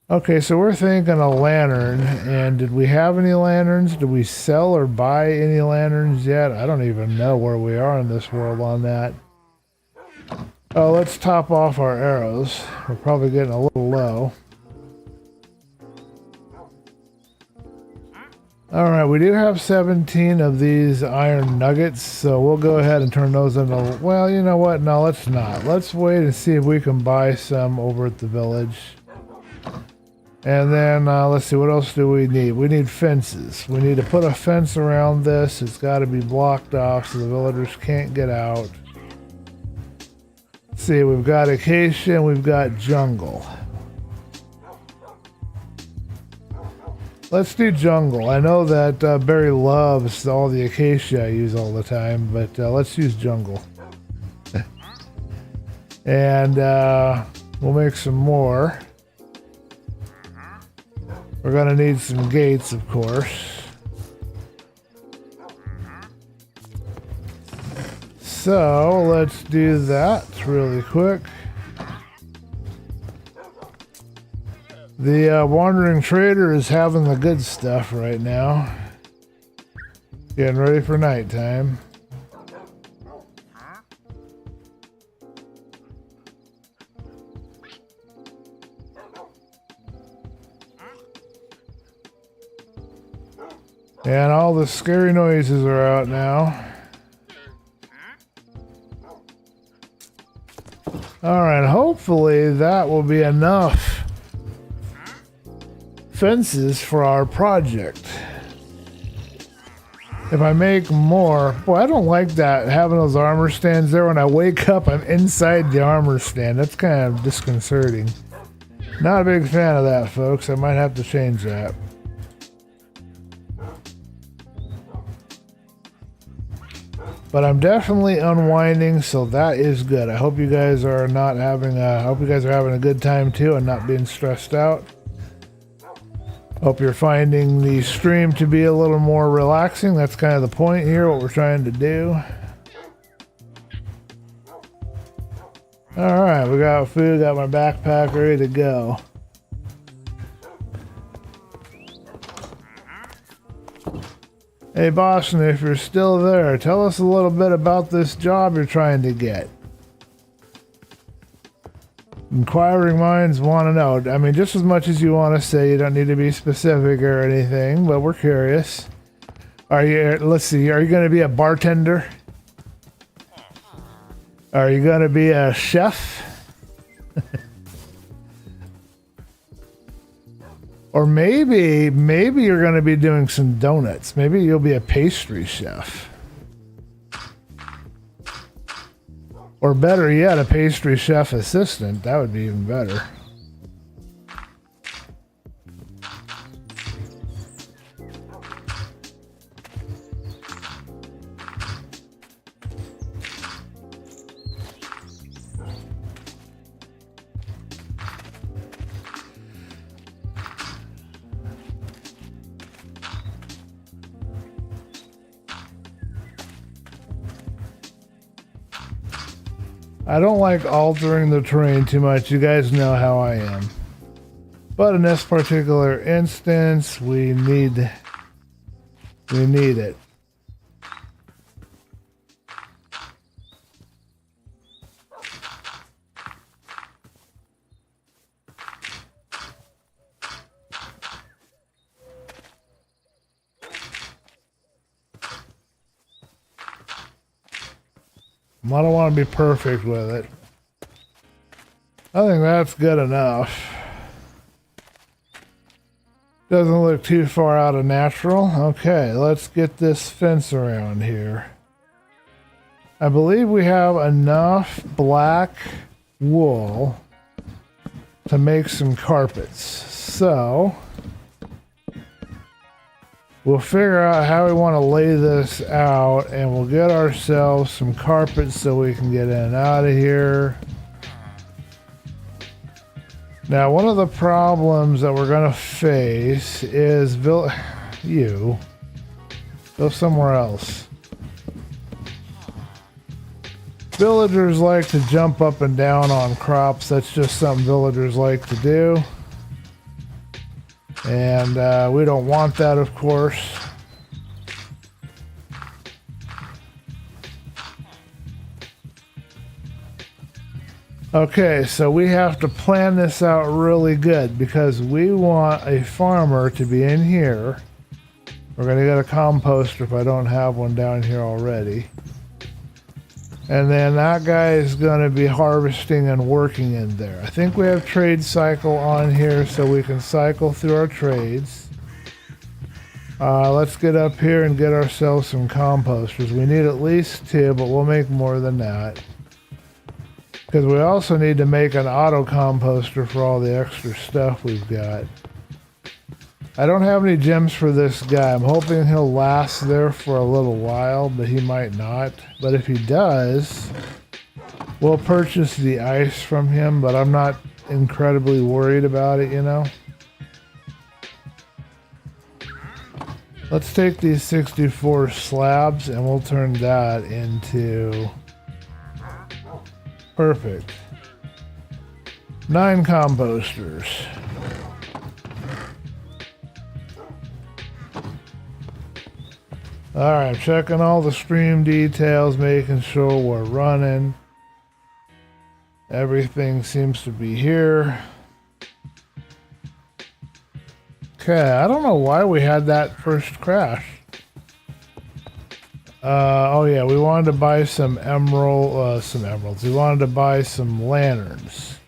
Okay, so we're thinking a lantern, and did we have any lanterns? Did we sell or buy any lanterns yet? I don't even know where we are in this world on that. Oh, let's top off our arrows. We're probably getting a little low. Alright, we do have 17 of these iron nuggets, so we'll go ahead and turn those into... Well, you know what? No, let's not. Let's wait and see if we can buy some over at the village. And then, let's see, what else do we need? We need fences. We need to put a fence around this. It's got to be blocked off so the villagers can't get out. see, we've got acacia and we've got jungle. Let's do jungle. I know that Barry loves all the acacia I use all the time, but let's use jungle. And we'll make some more. We're gonna need some gates, of course. So let's do that really quick. The wandering trader is having the good stuff right now. Getting ready for nighttime. And all the scary noises are out now. Alright, hopefully that will be enough fences for our project. If I make more... Boy, I don't like that, having those armor stands there. When I wake up, I'm inside the armor stand. That's kind of disconcerting. Not a big fan of that, folks. I might have to change that. But I'm definitely unwinding, so that is good. I hope you guys are not having I hope you guys are having a good time too and not being stressed out. Hope you're finding the stream to be a little more relaxing. That's kind of the point here, what we're trying to do. Alright, we got food, got my backpack ready to go. Hey Boston, if you're still there, tell us a little bit about this job you're trying to get. Inquiring minds want to know. I mean, just as much as you want to say. You don't need to be specific or anything, but we're curious. Are you, let's see, are you going to be a bartender? Are you going to be a chef? Or maybe you're going to be doing some donuts. Maybe you'll be a pastry chef. Or better yet, a pastry chef assistant. That would be even better. I don't like altering the terrain too much. You guys know how I am. But in this particular instance, we need it. I don't want to be perfect with it. I think that's good enough. Doesn't look too far out of natural. Okay, let's get this fence around here. I believe we have enough black wool to make some carpets. So we'll figure out how we want to lay this out, and we'll get ourselves some carpets so we can get in and out of here. Now, one of the problems that we're going to face is go somewhere else. Villagers like to jump up and down on crops. That's just something villagers like to do. And we don't want that, of course. Okay, so we have to plan this out really good because we want a farmer to be in here. We're going to get a composter if I don't have one down here already. And then that guy is going to be harvesting and working in there. I think we have trade cycle on here so we can cycle through our trades. Let's get up here and get ourselves some composters. We need at least 2, but we'll make more than that. Because we also need to make an auto composter for all the extra stuff we've got. I don't have any gems for this guy. I'm hoping he'll last there for a little while, but he might not. But if he does, we'll purchase the ice from him, but I'm not incredibly worried about it, you know? Let's take these 64 slabs and we'll turn that into... Perfect. 9 composters. Alright, checking all the stream details, making sure we're running. Everything seems to be here. Okay, I don't know why we had that first crash. Oh yeah, we wanted to buy some emeralds. We wanted to buy some lanterns.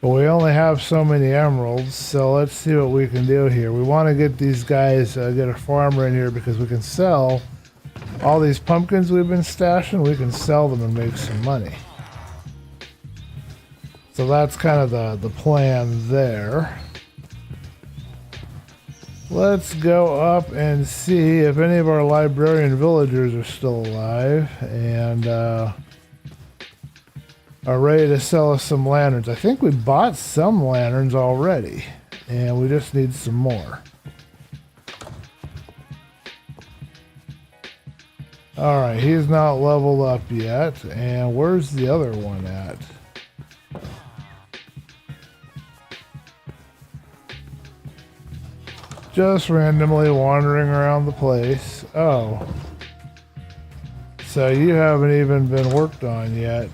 But we only have so many emeralds, so let's see what we can do here. We want to get these guys, get a farmer in here because we can sell all these pumpkins we've been stashing. We can sell them and make some money. So that's kind of the plan there. Let's go up and see if any of our librarian villagers are still alive and are ready to sell us some lanterns. I think we bought some lanterns already and we just need some more. Alright, he's not leveled up yet. And where's the other one at? Just randomly wandering around the place. Oh. So you haven't even been worked on yet.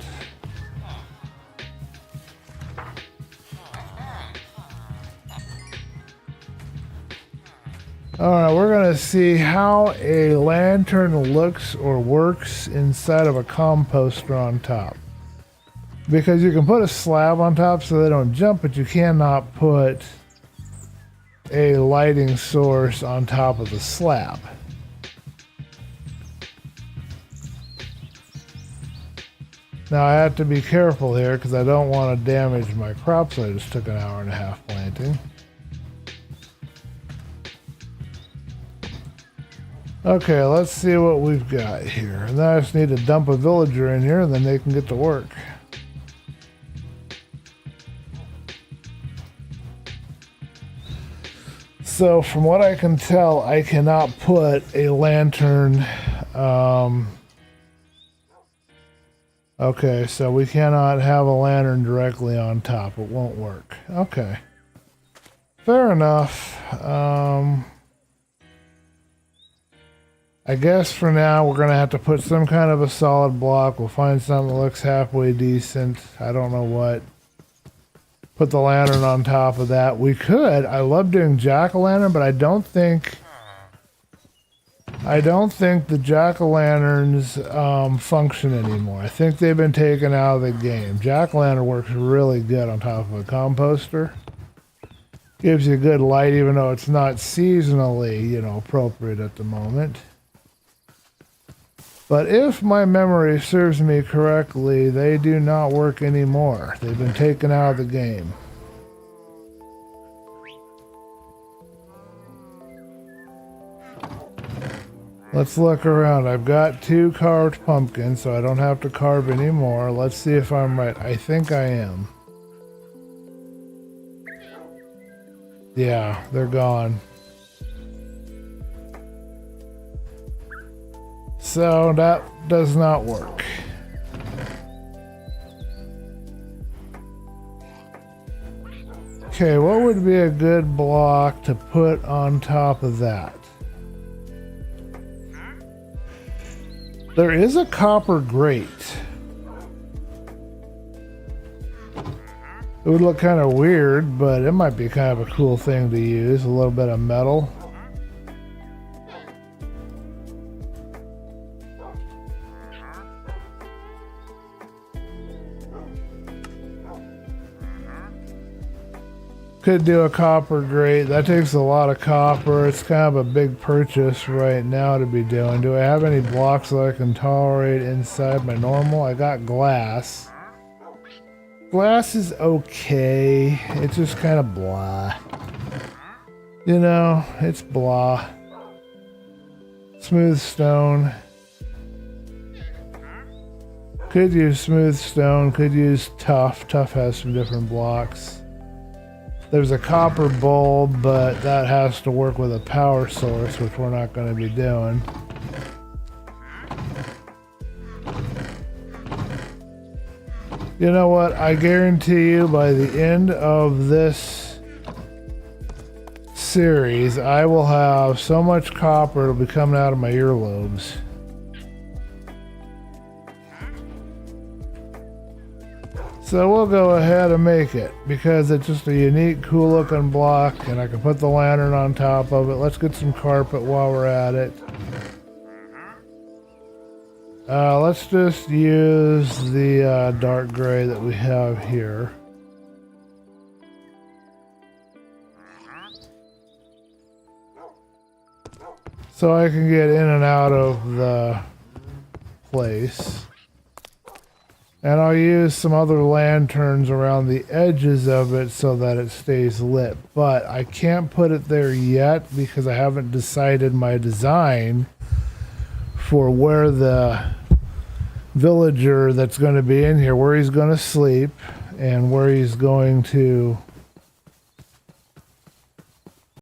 Alright, we're going to see how a lantern looks or works inside of a composter on top. Because you can put a slab on top so they don't jump, but you cannot put a lighting source on top of the slab. Now I have to be careful here because I don't want to damage my crops I just took an hour and a half planting. Okay, let's see what we've got here. And then I just need to dump a villager in here and then they can get to work. So from what I can tell, I cannot put a lantern. Okay, so we cannot have a lantern directly on top. It won't work. Okay. Fair enough. I guess for now we're going to have to put some kind of a solid block. We'll find something that looks halfway decent. I don't know what. Put the lantern on top of that. We could. I love doing jack-o'-lantern, but I don't think the jack-o'-lanterns function anymore. I think they've been taken out of the game. Jack-o'-lantern works really good on top of a composter. Gives you good light even though it's not seasonally, you know, appropriate at the moment. But if my memory serves me correctly, they do not work anymore. They've been taken out of the game. Let's look around. I've got 2 carved pumpkins, so I don't have to carve anymore. Let's see if I'm right. I think I am. Yeah, they're gone. So that does not work. Okay, what would be a good block to put on top of that? There is a copper grate. It would look kind of weird, but it might be kind of a cool thing to use. A little bit of metal. Could do a copper grate. That takes a lot of copper. It's kind of a big purchase right now to be doing. Do I have any blocks that I can tolerate inside my normal? I got glass. Glass is okay. It's just kind of blah. You know, it's blah. Smooth stone. Could use smooth stone. Could use tough. Tough has some different blocks. There's a copper bulb, but that has to work with a power source, which we're not going to be doing. You know what? I guarantee you by the end of this series, I will have so much copper it'll be coming out of my earlobes. So we'll go ahead and make it because it's just a unique, cool looking block and I can put the lantern on top of it. Let's get some carpet while we're at it. Let's just use the dark gray that we have here. So I can get in and out of the place. And I'll use some other lanterns around the edges of it so that it stays lit. But I can't put it there yet because I haven't decided my design for where the villager that's going to be in here, where he's going to sleep and where he's going to